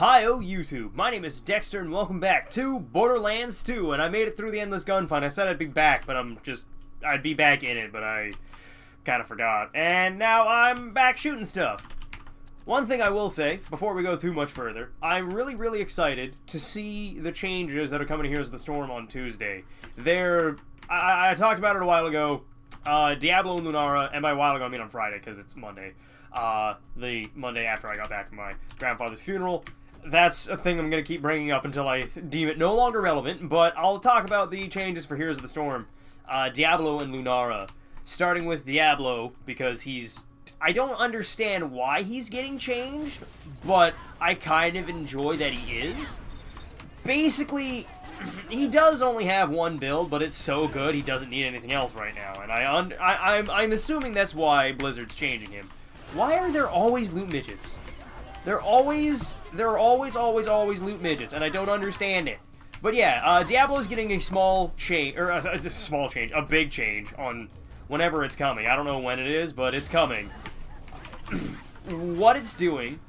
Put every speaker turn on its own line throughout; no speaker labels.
Hi-oh YouTube, my name is Dexter and welcome back to Borderlands 2, and I made it through the endless gunfight. I said I'd be back, but I'd be back in it, but I kind of forgot. And now I'm back shooting stuff. One thing I will say, before we go too much further, I'm really excited to see the changes that are coming to Heroes of the Storm on Tuesday. I talked about it a while ago, Diablo and Lunara, and by a while ago I mean on Friday, because it's Monday. The Monday after I got back from my grandfather's funeral. That's a thing I'm going to keep bringing up until I deem it no longer relevant, but I'll talk about the changes for Heroes of the Storm, Diablo and Lunara. Starting with Diablo, because I don't understand why he's getting changed, but I kind of enjoy that he is. Basically, he does only have one build, but it's so good he doesn't need anything else right now, and I'm assuming that's why Blizzard's changing him. Why are there always loot midgets? There are always loot midgets, and I don't understand it. But yeah, Diablo's getting a small change, or a big change on whenever it's coming. I don't know when it is, but it's coming. What it's doing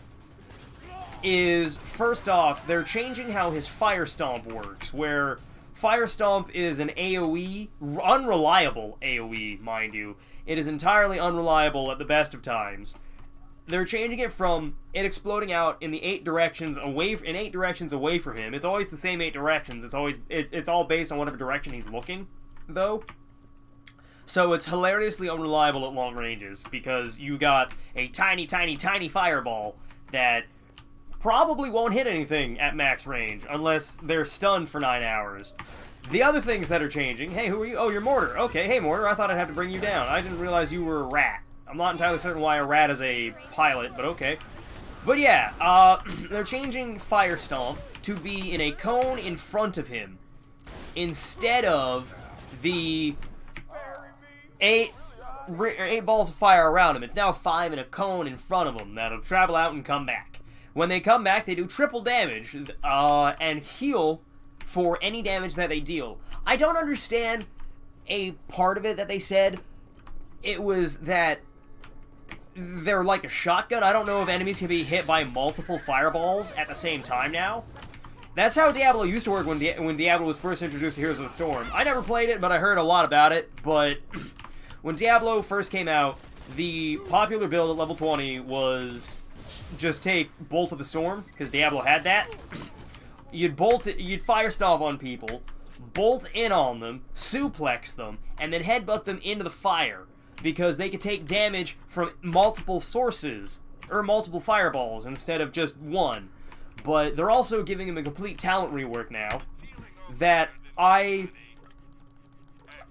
is, first off, they're changing how his Fire Stomp works, where Fire Stomp is an AoE, unreliable AoE, mind you. It is entirely unreliable at the best of times. They're changing it from it exploding out in the 8 directions away from him. It's always the same 8 directions. It's all based on whatever direction he's looking, though. So it's hilariously unreliable at long ranges because you got a tiny fireball that probably won't hit anything at max range unless they're stunned for 9 hours. The other things that are changing, hey, who are you? Oh, you're Mortar. Okay, hey, Mortar, I thought I'd have to bring you down. I didn't realize you were a rat. I'm not entirely certain why a rat is a pilot, but okay. But yeah, they're changing Fire Stomp to be in a cone in front of him instead of the 8 balls of fire around him. It's now 5 in a cone in front of him that'll travel out and come back. When they come back, they do triple damage and heal for any damage that they deal. I don't understand a part of it that they said. It was that they're like a shotgun. I don't know if enemies can be hit by multiple fireballs at the same time now. That's how Diablo used to work when Diablo was first introduced to Heroes of the Storm. I never played it, but I heard a lot about it. But when Diablo first came out, the popular build at level 20 was just take Bolt of the Storm, because Diablo had that. You'd Fire Stomp on people, bolt in on them, suplex them, and then headbutt them into the fire, because they could take damage from multiple sources, or multiple fireballs, instead of just one. But they're also giving him a complete talent rework now, that I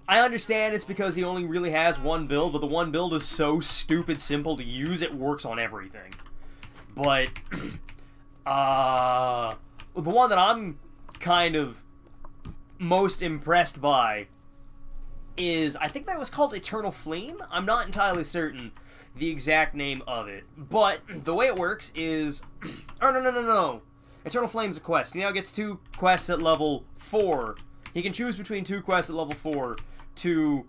understand it's because he only really has one build, but the one build is so stupid simple to use, it works on everything. But, the one that I'm kind of most impressed by is, I think that was called Eternal Flame? I'm not entirely certain the exact name of it. But the way it works is... Oh, no. Eternal Flame's a quest. He now gets 2 quests at level 4. He can choose between 2 quests at level 4 to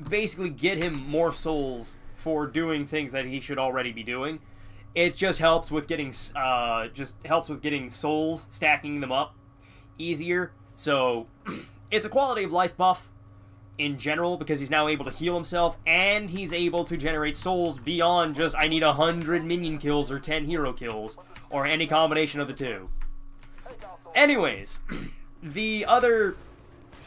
basically get him more souls for doing things that he should already be doing. It just helps with getting souls, stacking them up easier. So it's a quality of life buff in general because he's now able to heal himself and he's able to generate souls beyond just I need 100 minion kills or 10 hero kills or any combination of the two. Anyways, the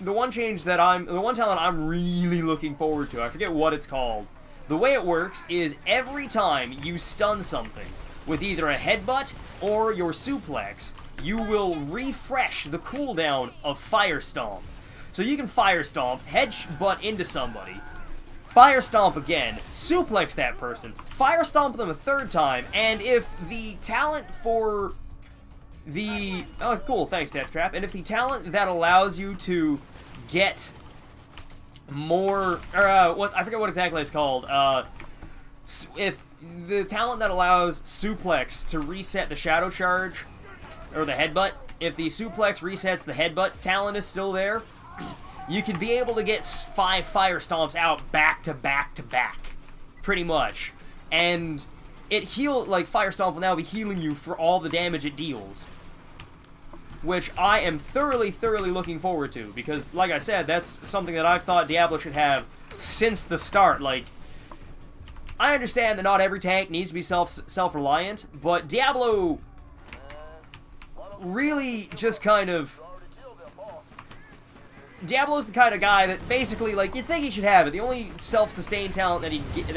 one talent I'm really looking forward to, I forget what it's called. The way it works is every time you stun something with either a headbutt or your suplex, you will refresh the cooldown of Fire Stomp. So you can Fire Stomp, headbutt into somebody, Fire Stomp again, suplex that person, Fire Stomp them a 3rd time, and if the talent for the... Oh, cool, thanks, Death Trap. And if the talent that allows you to get more, or I forget what exactly it's called. If the talent that allows suplex to reset the shadow charge, or the headbutt, if the suplex resets the headbutt talent is still there, you can be able to get 5 Fire Stomps out back to back to back, pretty much. And like, Fire Stomp will now be healing you for all the damage it deals. Which I am thoroughly looking forward to, because, like I said, that's something that I've thought Diablo should have since the start. Like, I understand that not every tank needs to be self-reliant, but Diablo really just kind of... Diablo's the kind of guy that basically, like, you'd think he should have it. The only self-sustained talent that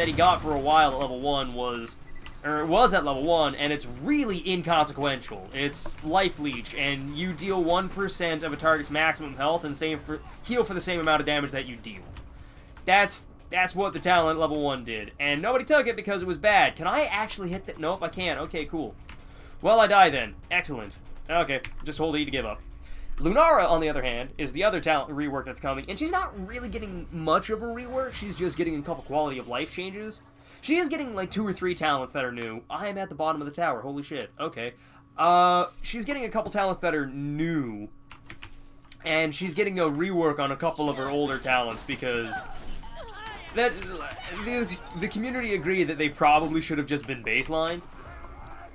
he got for a while at level 1 was at level 1, and it's really inconsequential. It's Life Leech, and you deal 1% of a target's maximum health and heal for the same amount of damage that you deal. That's what the talent level 1 did, and nobody took it because it was bad. Can I actually hit that? Nope, I can't. Okay, cool. Well, I die then. Excellent. Okay, just hold E to give up. Lunara, on the other hand, is the other talent rework that's coming, and she's not really getting much of a rework. She's just getting a couple quality of life changes. She is getting, like, 2 or 3 talents that are new. I am at the bottom of the tower. Holy shit. Okay. She's getting a couple talents that are new, and she's getting a rework on a couple of her older talents because the community agreed that they probably should have just been baseline.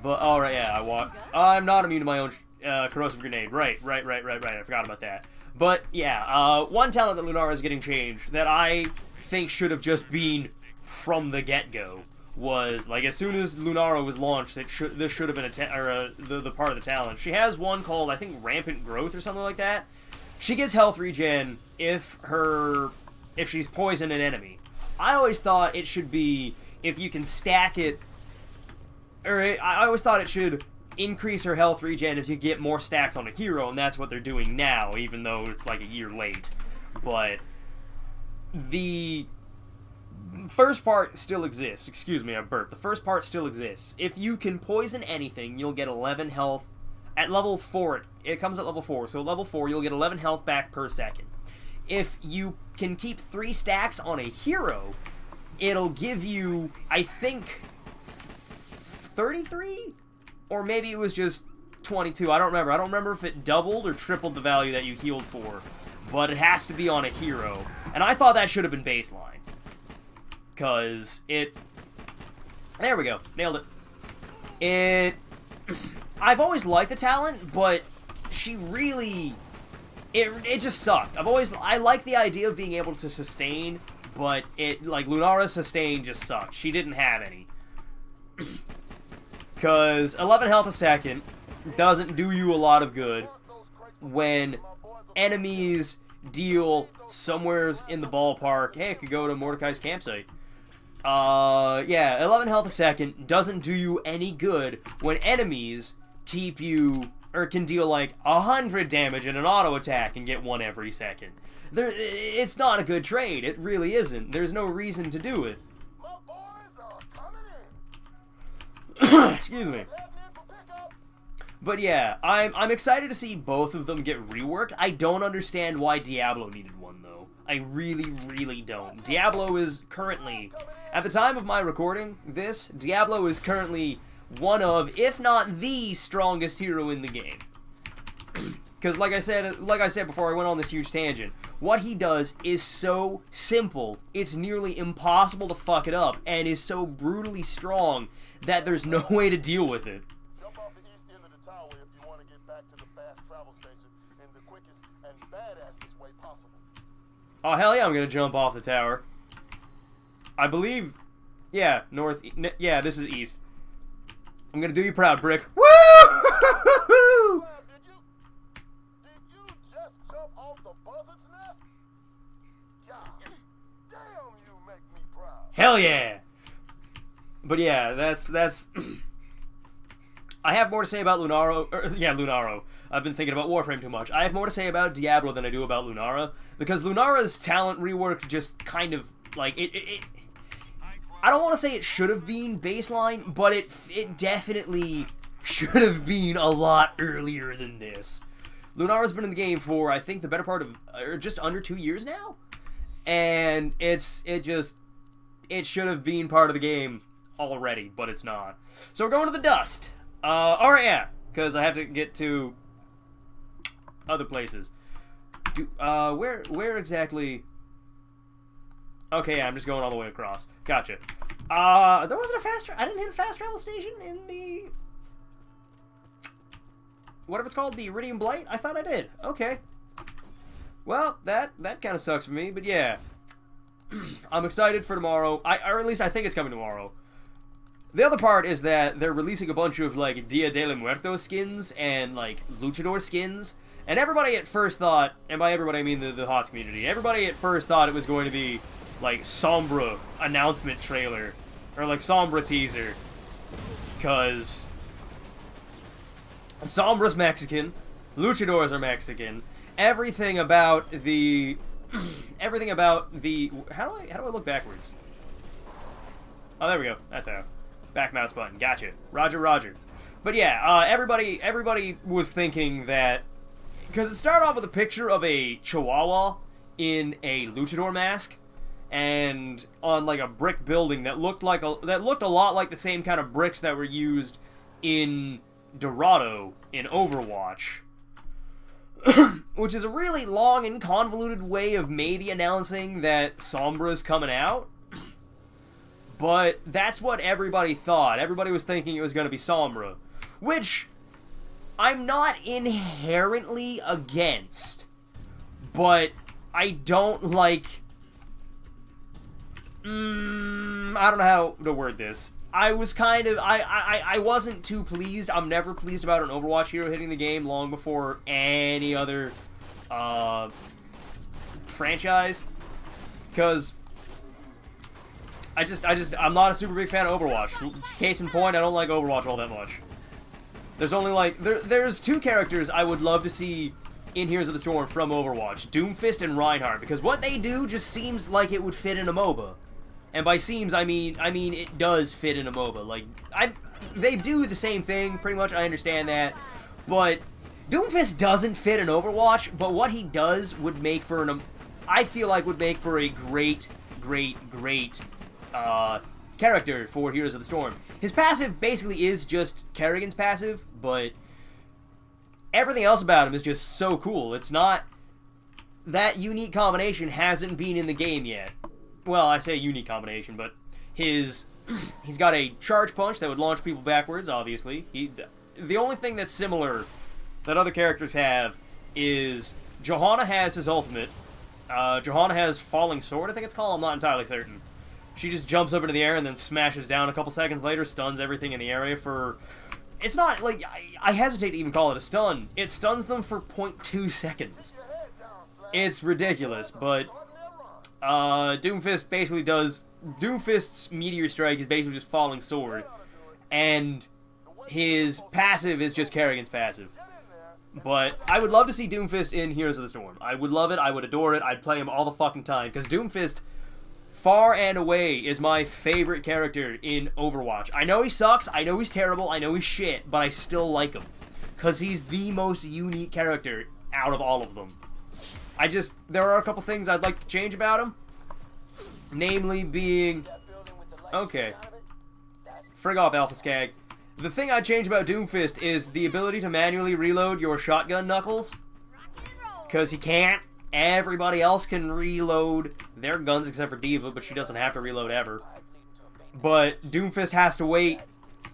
But, alright, yeah, I'm not immune to my own corrosive grenade. Right. I forgot about that. But, yeah, one talent that Lunara is getting changed that I think should have just been from the get-go was, like, as soon as Lunara was launched, this should have been the part of the talent. She has one called, I think, Rampant Growth or something like that. She gets health regen if she's poisoned an enemy. I always thought it should be if you can stack it, I always thought it should increase her health regen if you get more stacks on a hero, and that's what they're doing now, even though it's like a year late. But the first part still exists. Excuse me, I burped. The first part still exists. If you can poison anything, you'll get 11 health. At level 4, it comes at level 4, so level 4, you'll get 11 health back per second. If you can keep 3 stacks on a hero, it'll give you, I think, 33? Or maybe it was just 22. I don't remember. I don't remember if it doubled or tripled the value that you healed for. But it has to be on a hero. And I thought that should have been baseline. Because it... There we go. Nailed it. I've always liked the talent, but she really... It just sucked. I like the idea of being able to sustain, but like, Lunara's sustain just sucked. She didn't have any. Because 11 health a second doesn't do you a lot of good when enemies deal somewhere in the ballpark. Hey, I could go to Mordecai's campsite. Yeah, 11 health a second doesn't do you any good when enemies keep you, or can deal like 100 damage in an auto attack and get 1 every second. It's not a good trade. It really isn't. There's no reason to do it.
My boys are coming in.
Excuse me. But yeah, I'm excited to see both of them get reworked. I don't understand why Diablo needed one, though. I really don't. Diablo is currently, at the time of my recording this, Diablo is currently one of, if not the strongest hero in the game. Because like I said before I went on this huge tangent, what he does is so simple, it's nearly impossible to fuck it up, and is so brutally strong that there's no way to deal with it.
Jump off the east end of the tower if you want to get back to the fast travel station in the quickest and badassest way possible.
Oh, hell yeah, I'm gonna jump off the tower. I believe... Yeah, north... Yeah, this is east. I'm gonna do you proud, Brick. Woo!
Did you just jump off the buzzard's nest? God damn, you make me proud.
Hell yeah! But yeah, that's... I have more to say about Lunaro... yeah, Lunaro. I've been thinking about Warframe too much. I have more to say about Diablo than I do about Lunara, because Lunara's talent rework just kind of, like, I don't want to say it should have been baseline, but it definitely should have been a lot earlier than this. Lunara's been in the game for, I think, the better part of, or just under 2 years now, and it should have been part of the game already, but it's not. So we're going to the dust. Alright, yeah, because I have to get to other places. Where exactly... Okay, yeah, I'm just going all the way across. Gotcha. There wasn't a fast... I didn't hit a fast travel station in the... whatever it's called, the Iridium Blight? I thought I did. Okay. Well, that kind of sucks for me, but yeah. I'm excited for tomorrow. Or at least I think it's coming tomorrow. The other part is that they're releasing a bunch of, like, Dia de los Muertos skins and, like, Luchador skins. And everybody at first thought, and by everybody I mean the HOTS community, everybody at first thought it was going to be, like, Sombra announcement trailer. Or, like, Sombra teaser. Because Sombra's Mexican, Luchadors are Mexican, everything about the... everything about the... How do I look backwards? Oh, there we go. That's how. Back mouse button. Gotcha. Roger, roger. But yeah, everybody was thinking that... Because it started off with a picture of a Chihuahua in a Luchador mask, and on like a brick building that looked a lot like the same kind of bricks that were used in Dorado in Overwatch. Which is a really long and convoluted way of maybe announcing that Sombra's coming out. But that's what everybody thought. Everybody was thinking it was going to be Sombra. Which I'm not inherently against. But I don't like... I don't know how to word this. I was kind of... I wasn't too pleased. I'm never pleased about an Overwatch hero hitting the game long before any other franchise. Because I'm not a super big fan of Overwatch. Case in point, I don't like Overwatch all that much. There's only like... There's two characters I would love to see in Heroes of the Storm from Overwatch. Doomfist and Reinhardt. Because what they do just seems like it would fit in a MOBA. And by seems, I mean it does fit in a MOBA. Like, they do the same thing, pretty much, I understand that. But Doomfist doesn't fit in Overwatch, but what he does would make for an... I feel like would make for a great character for Heroes of the Storm. His passive basically is just Kerrigan's passive, but everything else about him is just so cool. It's not... That unique combination hasn't been in the game yet. Well, I say unique combination, but he's got a charge punch that would launch people backwards, obviously. The only thing that's similar that other characters have is Johanna has his ultimate. Johanna has Falling Sword, I think it's called. I'm not entirely certain. She just jumps up into the air and then smashes down a couple seconds later, stuns everything in the area for... It's not, like, I hesitate to even call it a stun. It stuns them for 0.2 seconds. It's ridiculous, but... Doomfist basically does... Doomfist's Meteor Strike is basically just Falling Sword. And his passive is just Kerrigan's passive. But I would love to see Doomfist in Heroes of the Storm. I would love it, I would adore it, I'd play him all the fucking time. Because Doomfist, far and away, is my favorite character in Overwatch. I know he sucks, I know he's terrible, I know he's shit, but I still like him. Because he's the most unique character out of all of them. There are a couple things I'd like to change about him. Namely being... Okay. Frig off, Alpha Skag. The thing I'd change about Doomfist is the ability to manually reload your shotgun knuckles. Because he can't. Everybody else can reload their guns except for D.Va, but she doesn't have to reload ever. But Doomfist has to wait.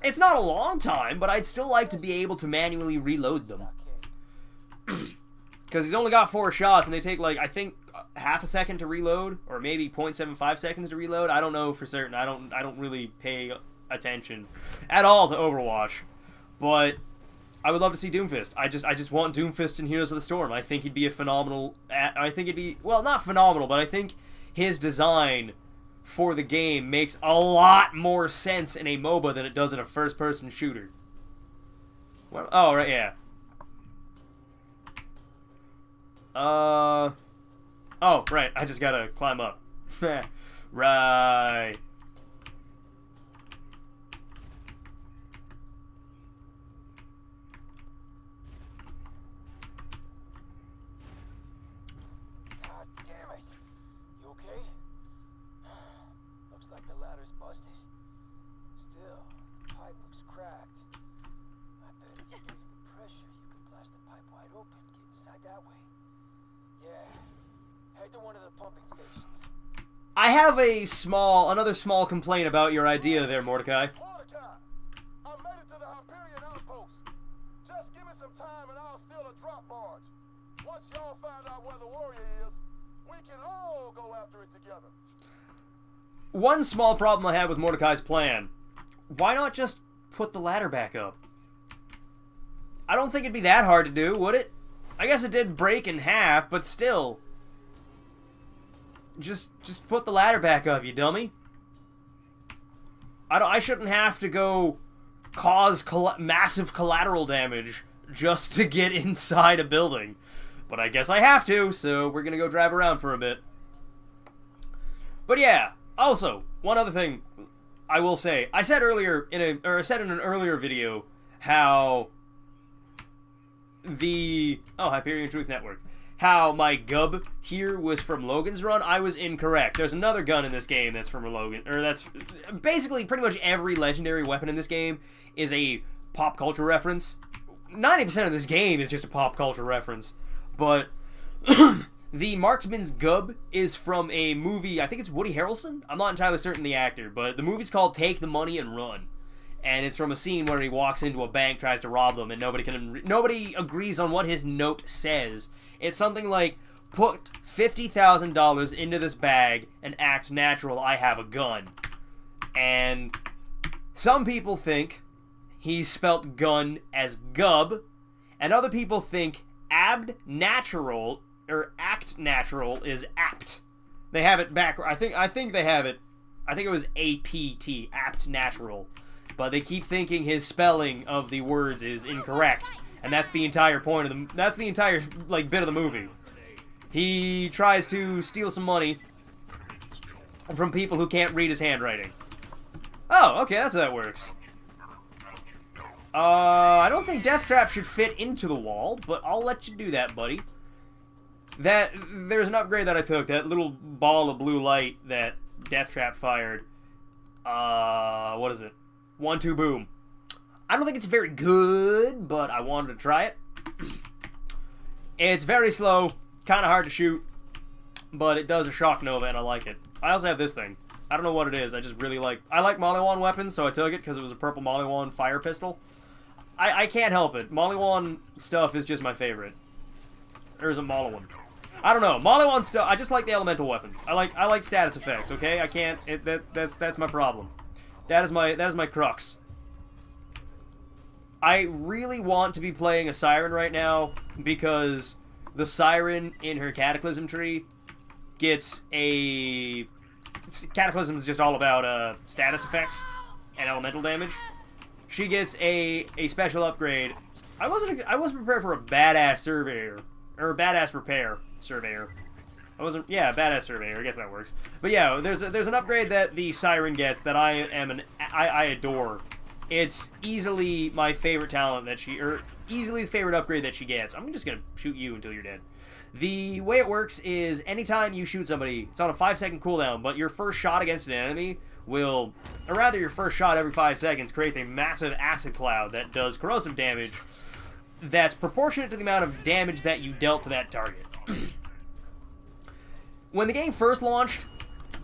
It's not a long time, but I'd still like to be able to manually reload them. Because he's only got 4 shots, and they take, like, I think, half a second to reload, or maybe 0.75 seconds to reload. I don't know for certain. I don't really pay attention at all to Overwatch. But I would love to see Doomfist. I just want Doomfist in Heroes of the Storm. I think he'd be a phenomenal... I think it'd be... Well, not phenomenal, but I think his design for the game makes a lot more sense in a MOBA than it does in a first-person shooter. Well, oh, right, yeah. Oh, right, I just gotta climb up. Right.
God damn it. You okay? Looks like the ladder's busted. Still, the pipe looks cracked. I bet if you raise the pressure, you could blast the pipe wide open, get inside that way. Yeah. Head to one of the pumping stations.
I have another small complaint about your idea there, Mordecai.
Mordecai, I made it to the Hyperion outpost. Just give me some time and I'll steal a drop barge. Once y'all find out where the warrior is, we can all go after it together.
One small problem I have with Mordecai's plan. Why not just put the ladder back up? I don't think it'd be that hard to do, would it? I guess it did break in half, but still. Just put the ladder back up, you dummy. I shouldn't have to go cause massive collateral damage just to get inside a building. But I guess I have to, so we're gonna go drive around for a bit. But yeah, also, one other thing I will say. I said earlier in an earlier video how Hyperion Truth Network. How my gub here was from Logan's Run. I was incorrect. There's another gun in this game that's from Logan, or that's basically pretty much every legendary weapon in this game is a pop culture reference. 90% of this game is just a pop culture reference, but the Marksman's Gub is from a movie, I think it's Woody Harrelson? I'm not entirely certain the actor, but the movie's called Take the Money and Run. And it's from a scene where he walks into a bank, tries to rob them, and nobody agrees on what his note says. It's something like, put $50,000 into this bag and act natural, I have a gun. And some people think he spelt gun as gub, and other people think act natural is apt. They have it back. I think they have it. I think it was APT, apt natural. But they keep thinking his spelling of the words is incorrect, and that's the entire point of that's the entire bit of the movie. He tries to steal some money from people who can't read his handwriting. Oh, okay, that's how that works. I don't think Death Trap should fit into the wall, but I'll let you do that, buddy. There's an upgrade that I took, that little ball of blue light that Death Trap fired. What is it? 1, 2, boom. I don't think it's very good, but I wanted to try it. It's very slow, kind of hard to shoot, but it does a shock nova, and I like it. I also have this thing. I don't know what it is. I just really I like Mollywan weapons, so I took it because it was a purple Mollywan fire pistol. I can't help it. Mollywan stuff is just my favorite. Or is it Mollywan? I don't know. Mollywan stuff. I just like the elemental weapons. I like status effects. Okay, I can't. That's my problem. That is my crux. I really want to be playing a Siren right now because the Siren in her Cataclysm tree gets a... Cataclysm is just all about status effects and elemental damage. She gets a special upgrade. I wasn't prepared for a badass surveyor or a badass repair surveyor. Badass surveyor. I guess that works. But yeah, there's an upgrade that the Siren gets that I adore. It's easily my favorite talent easily the favorite upgrade that she gets. I'm just gonna shoot you until you're dead. The way it works is anytime you shoot somebody, it's on a 5-second cooldown, but your first shot against an enemy your first shot every 5 seconds creates a massive acid cloud that does corrosive damage that's proportionate to the amount of damage that you dealt to that target. When the game first launched,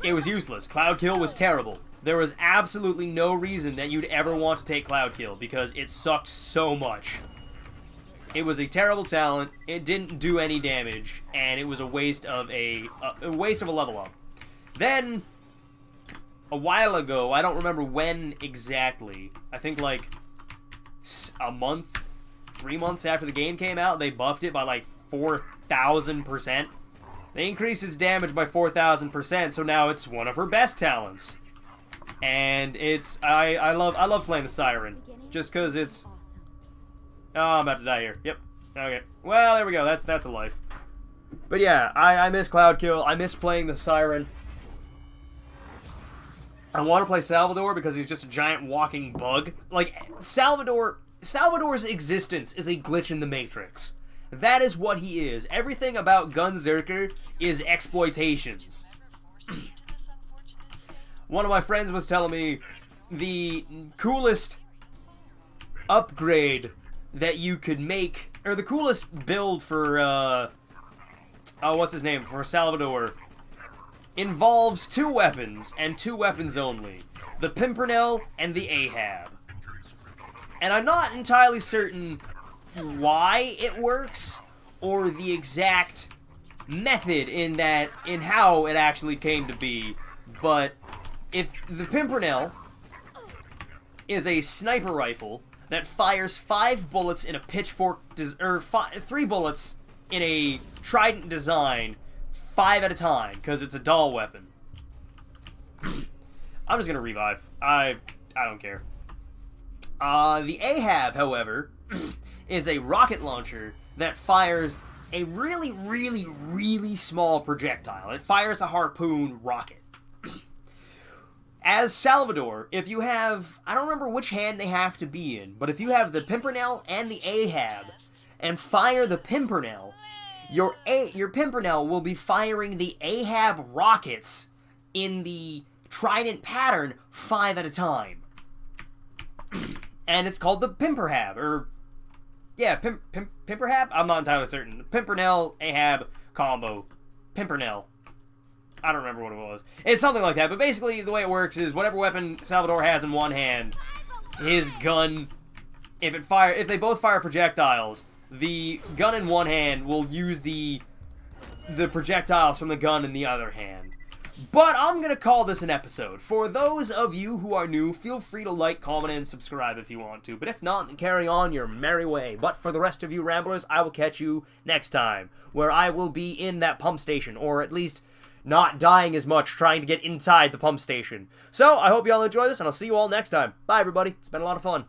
it was useless. Cloud Kill was terrible. There was absolutely no reason that you'd ever want to take Cloud Kill because it sucked so much. It was a terrible talent, it didn't do any damage, and it was a waste of a level up. Then, a while ago, I don't remember when exactly, I think like a month, 3 months after the game came out, they buffed it by like 4,000%. They increased its damage by 4,000%, so now it's one of her best talents. And I love playing the Siren, just because it's... Oh, I'm about to die here. Yep. Okay. Well, there we go. That's a life. But yeah, I miss Cloud Kill. I miss playing the Siren. I want to play Salvador because he's just a giant walking bug. Like, Salvador's existence is a glitch in the Matrix. That is what he is. Everything about Gunzerker is exploitations. One of my friends was telling me the coolest upgrade that you could make, or the coolest build for, what's his name, for Salvador, involves two weapons, and two weapons only. The Pimpernel and the Ahab. And I'm not entirely certain why it works, or the exact method in how it actually came to be, but if the Pimpernel is a sniper rifle that fires 5 bullets in a pitchfork, or 3 bullets in a trident design, 5 at a time, because it's a doll weapon. I'm just gonna revive. I don't care. The Ahab, however, is a rocket launcher that fires a really, really, really small projectile. It fires a harpoon rocket. As Salvador, if you have, I don't remember which hand they have to be in, but if you have the Pimpernel and the Ahab, and fire the Pimpernel, your Pimpernel will be firing the Ahab rockets in the trident pattern 5 at a time. And it's called the Pimperhab, or, yeah, Pimperhab? I'm not entirely certain. Pimpernel, Ahab, combo. Pimpernel. I don't remember what it was. It's something like that, but basically the way it works is whatever weapon Salvador has in one hand, his gun, if they both fire projectiles, the gun in one hand will use the projectiles from the gun in the other hand. But I'm going to call this an episode. For those of you who are new, feel free to like, comment, and subscribe if you want to. But if not, then carry on your merry way. But for the rest of you ramblers, I will catch you next time, where I will be in that pump station, or at least not dying as much trying to get inside the pump station. So, I hope you all enjoy this, and I'll see you all next time. Bye, everybody. It's been a lot of fun.